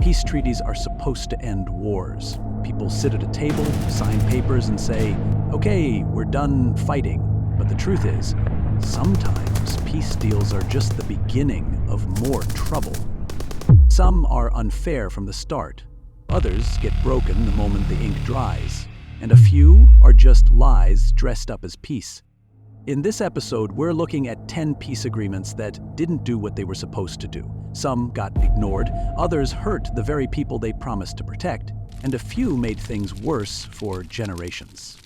Peace treaties are supposed to end wars. People sit at a table, sign papers, and say, okay, we're done fighting. But the truth is, sometimes peace deals are just the beginning of more trouble. Some are unfair from the start. Others get broken the moment the ink dries. And a few are just lies dressed up as peace. In this episode, we're looking at 10 peace agreements that didn't do what they were supposed to do. Some got ignored, others hurt the very people they promised to protect, and a few made things worse for generations.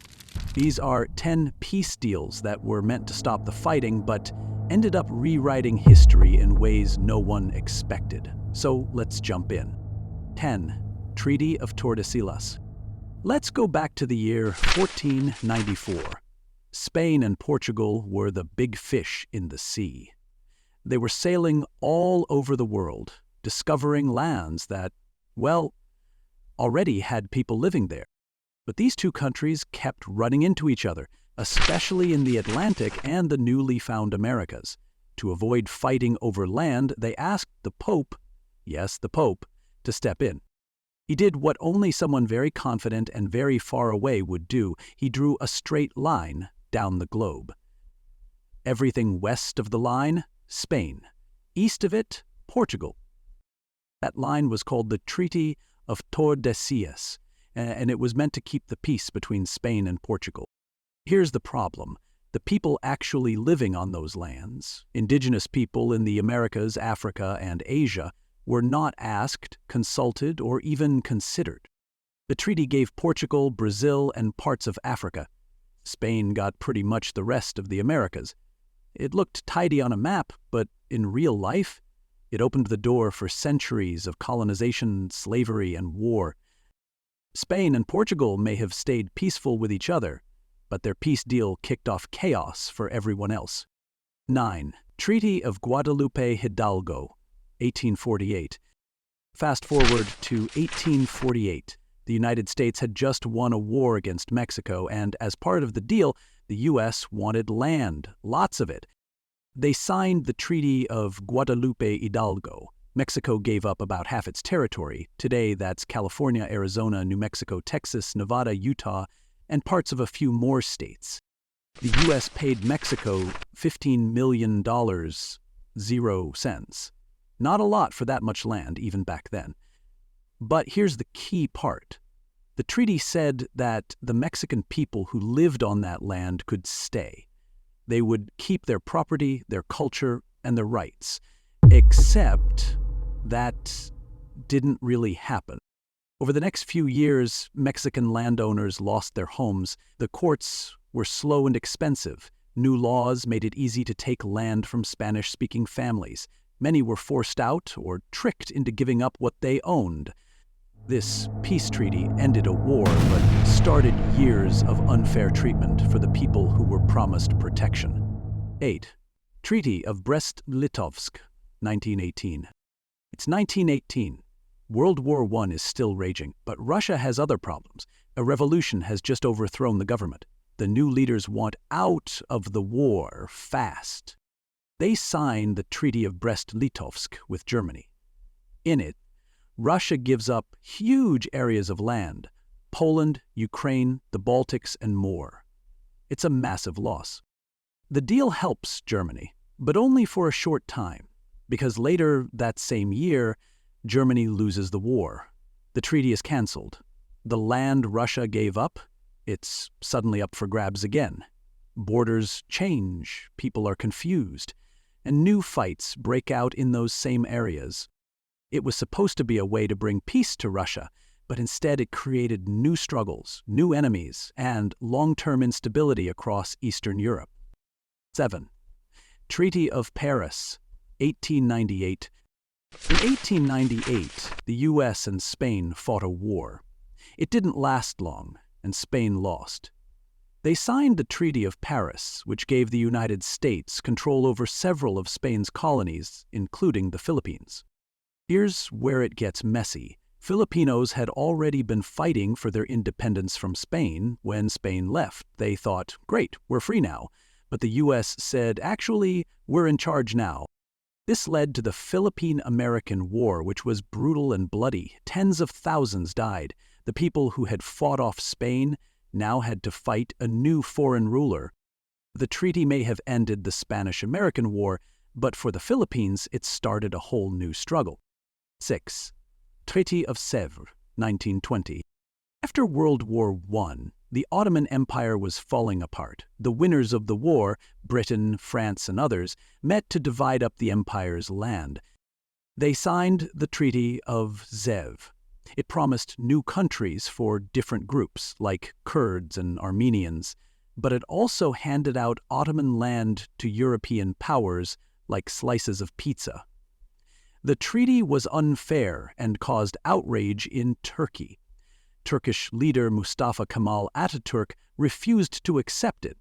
These are 10 peace deals that were meant to stop the fighting, but ended up rewriting history in ways no one expected. So let's jump in. 10. Treaty of Tordesillas. Let's go back to the year 1494. Spain and Portugal were the big fish in the sea. They were sailing all over the world, discovering lands that, well, already had people living there. But these two countries kept running into each other, especially in the Atlantic and the newly found Americas. To avoid fighting over land, they asked the Pope, yes, the Pope, to step in. He did what only someone very confident and very far away would do. He drew a straight line down the globe. Everything west of the line, Spain. East of it, Portugal. That line was called the Treaty of Tordesillas, and it was meant to keep the peace between Spain and Portugal. Here's the problem. The people actually living on those lands, indigenous people in the Americas, Africa, and Asia, were not asked, consulted, or even considered. The treaty gave Portugal, Brazil, and parts of Africa. Spain got pretty much the rest of the Americas. It looked tidy on a map, but in real life, it opened the door for centuries of colonization, slavery, and war. Spain and Portugal may have stayed peaceful with each other, but their peace deal kicked off chaos for everyone else. 9. Treaty of Guadalupe Hidalgo, 1848. Fast forward to 1848. The United States had just won a war against Mexico, and as part of the deal, the U.S. wanted land, lots of it. They signed the Treaty of Guadalupe Hidalgo. Mexico gave up about half its territory. Today, that's California, Arizona, New Mexico, Texas, Nevada, Utah, and parts of a few more states. The U.S. paid Mexico $15 million, 0 cents. Not a lot for that much land, even back then. But here's the key part. The treaty said that the Mexican people who lived on that land could stay. They would keep their property, their culture, and their rights. Except that didn't really happen. Over the next few years, Mexican landowners lost their homes. The courts were slow and expensive. New laws made it easy to take land from Spanish-speaking families. Many were forced out or tricked into giving up what they owned. This peace treaty ended a war, but started years of unfair treatment for the people who were promised protection. 8. Treaty of BrestLitovsk, 1918. It's 1918. World War I is still raging, but Russia has other problems. A revolution has just overthrown the government. The new leaders want out of the war fast. They signed the Treaty of Brest-Litovsk with Germany. In it, Russia gives up huge areas of land, Poland, Ukraine, the Baltics, and more. It's a massive loss. The deal helps Germany, but only for a short time, because later that same year, Germany loses the war. The treaty is canceled. The land Russia gave up, it's suddenly up for grabs again. Borders change, people are confused, and new fights break out in those same areas. It was supposed to be a way to bring peace to Russia, but instead it created new struggles, new enemies, and long-term instability across Eastern Europe. 7. Treaty of Paris, 1898. In 1898, the U.S. and Spain fought a war. It didn't last long, and Spain lost. They signed the Treaty of Paris, which gave the United States control over several of Spain's colonies, including the Philippines. Here's where it gets messy. Filipinos had already been fighting for their independence from Spain when Spain left. They thought, great, we're free now. But the U.S. said, actually, we're in charge now. This led to the Philippine-American War, which was brutal and bloody. Tens of thousands died. The people who had fought off Spain now had to fight a new foreign ruler. The treaty may have ended the Spanish-American War, but for the Philippines, it started a whole new struggle. 6. Treaty of Sèvres, 1920. After World War I, the Ottoman Empire was falling apart. The winners of the war, Britain, France, and others, met to divide up the empire's land. They signed the Treaty of Sèvres. It promised new countries for different groups, like Kurds and Armenians, but it also handed out Ottoman land to European powers, like slices of pizza. The treaty was unfair and caused outrage in Turkey. Turkish leader Mustafa Kemal Atatürk refused to accept it.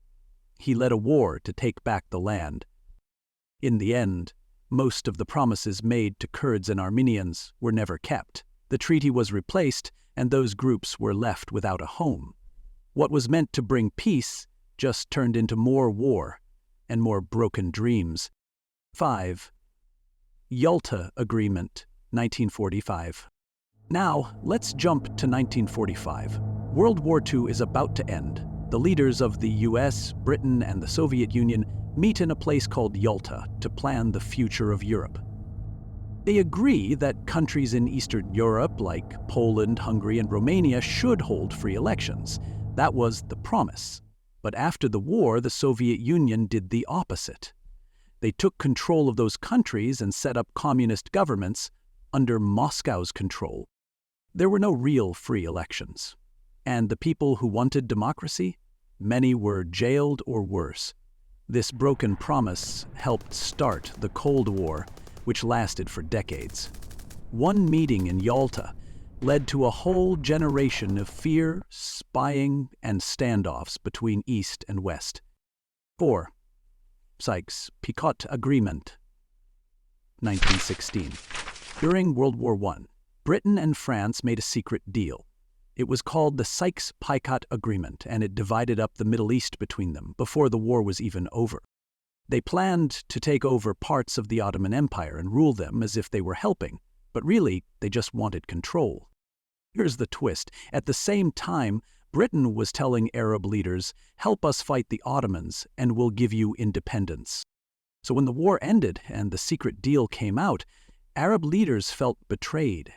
He led a war to take back the land. In the end, most of the promises made to Kurds and Armenians were never kept. The treaty was replaced, and those groups were left without a home. What was meant to bring peace just turned into more war and more broken dreams. 5. Yalta Agreement, 1945. Now, let's jump to 1945. World War II is about to end. The leaders of the US, Britain, and the Soviet Union meet in a place called Yalta to plan the future of Europe. They agree that countries in Eastern Europe, like Poland, Hungary, and Romania, should hold free elections. That was the promise. But after the war, the Soviet Union did the opposite. They took control of those countries and set up communist governments under Moscow's control. There were no real free elections. And the people who wanted democracy? Many were jailed or worse. This broken promise helped start the Cold War, which lasted for decades. One meeting in Yalta led to a whole generation of fear, spying, and standoffs between East and West. 4. SykesPicot Agreement, 1916. During World War I, Britain and France made a secret deal. It was called the SykesPicot Agreement, and it divided up the Middle East between them before the war was even over. They planned to take over parts of the Ottoman Empire and rule them as if they were helping, but really, they just wanted control. Here's the twist. At the same time, Britain was telling Arab leaders, help us fight the Ottomans and we'll give you independence. So when the war ended and the secret deal came out, Arab leaders felt betrayed.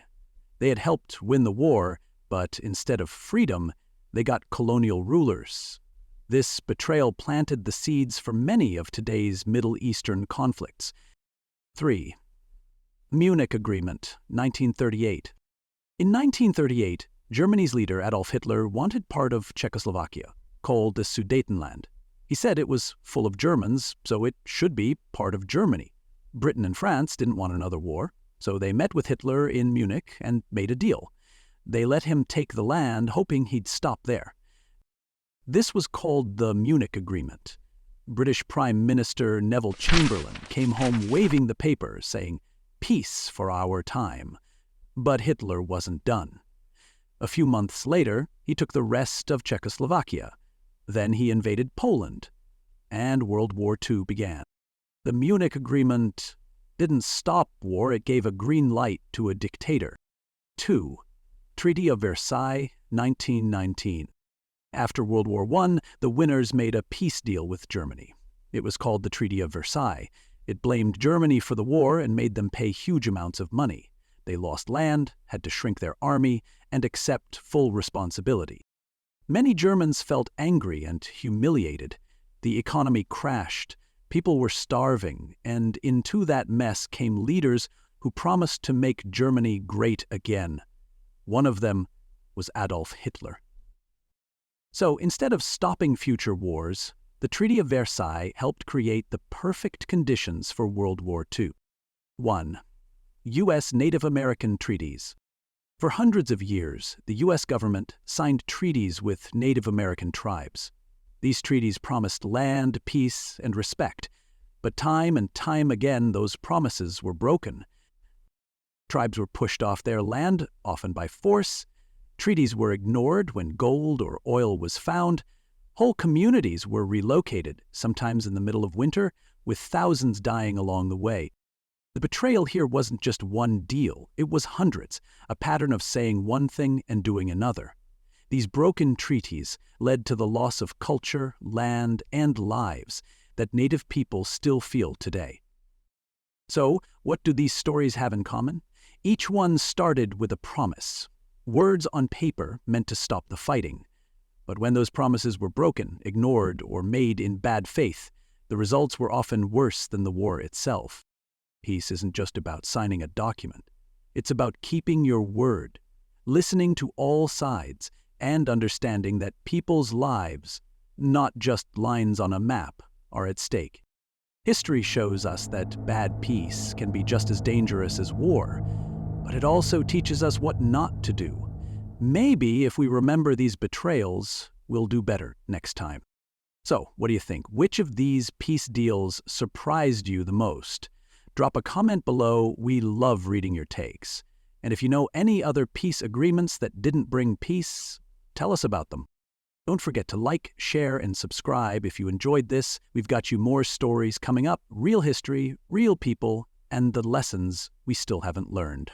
They had helped win the war, but instead of freedom, they got colonial rulers. This betrayal planted the seeds for many of today's Middle Eastern conflicts. 3. Munich Agreement, 1938. In 1938, Germany's leader Adolf Hitler wanted part of Czechoslovakia, called the Sudetenland. He said it was full of Germans, so it should be part of Germany. Britain and France didn't want another war, so they met with Hitler in Munich and made a deal. They let him take the land, hoping he'd stop there. This was called the Munich Agreement. British Prime Minister Neville Chamberlain came home waving the paper, saying, "Peace for our time." But Hitler wasn't done. A few months later, he took the rest of Czechoslovakia. Then he invaded Poland, and World War II began. The Munich Agreement didn't stop war, it gave a green light to a dictator. 2. Treaty of Versailles, 1919. After World War I, the winners made a peace deal with Germany. It was called the Treaty of Versailles. It blamed Germany for the war and made them pay huge amounts of money. They lost land, had to shrink their army, and accept full responsibility. Many Germans felt angry and humiliated. The economy crashed, people were starving, and into that mess came leaders who promised to make Germany great again. One of them was Adolf Hitler. So instead of stopping future wars, the Treaty of Versailles helped create the perfect conditions for World War II. 1. U.S. Native American Treaties. For hundreds of years, the U.S. government signed treaties with Native American tribes. These treaties promised land, peace, and respect, but time and time again those promises were broken. Tribes were pushed off their land, often by force. Treaties were ignored when gold or oil was found. Whole communities were relocated, sometimes in the middle of winter, with thousands dying along the way. The betrayal here wasn't just one deal, it was hundreds, a pattern of saying one thing and doing another. These broken treaties led to the loss of culture, land, and lives that native people still feel today. So, what do these stories have in common? Each one started with a promise. Words on paper meant to stop the fighting. But when those promises were broken, ignored, or made in bad faith, the results were often worse than the war itself. Peace isn't just about signing a document. It's about keeping your word, listening to all sides, and understanding that people's lives, not just lines on a map, are at stake. History shows us that bad peace can be just as dangerous as war, but it also teaches us what not to do. Maybe if we remember these betrayals, we'll do better next time. So, what do you think? Which of these peace deals surprised you the most? Drop a comment below. We love reading your takes. And if you know any other peace agreements that didn't bring peace, tell us about them. Don't forget to like, share, and subscribe if you enjoyed this. We've got you more stories coming up, real history, real people, and the lessons we still haven't learned.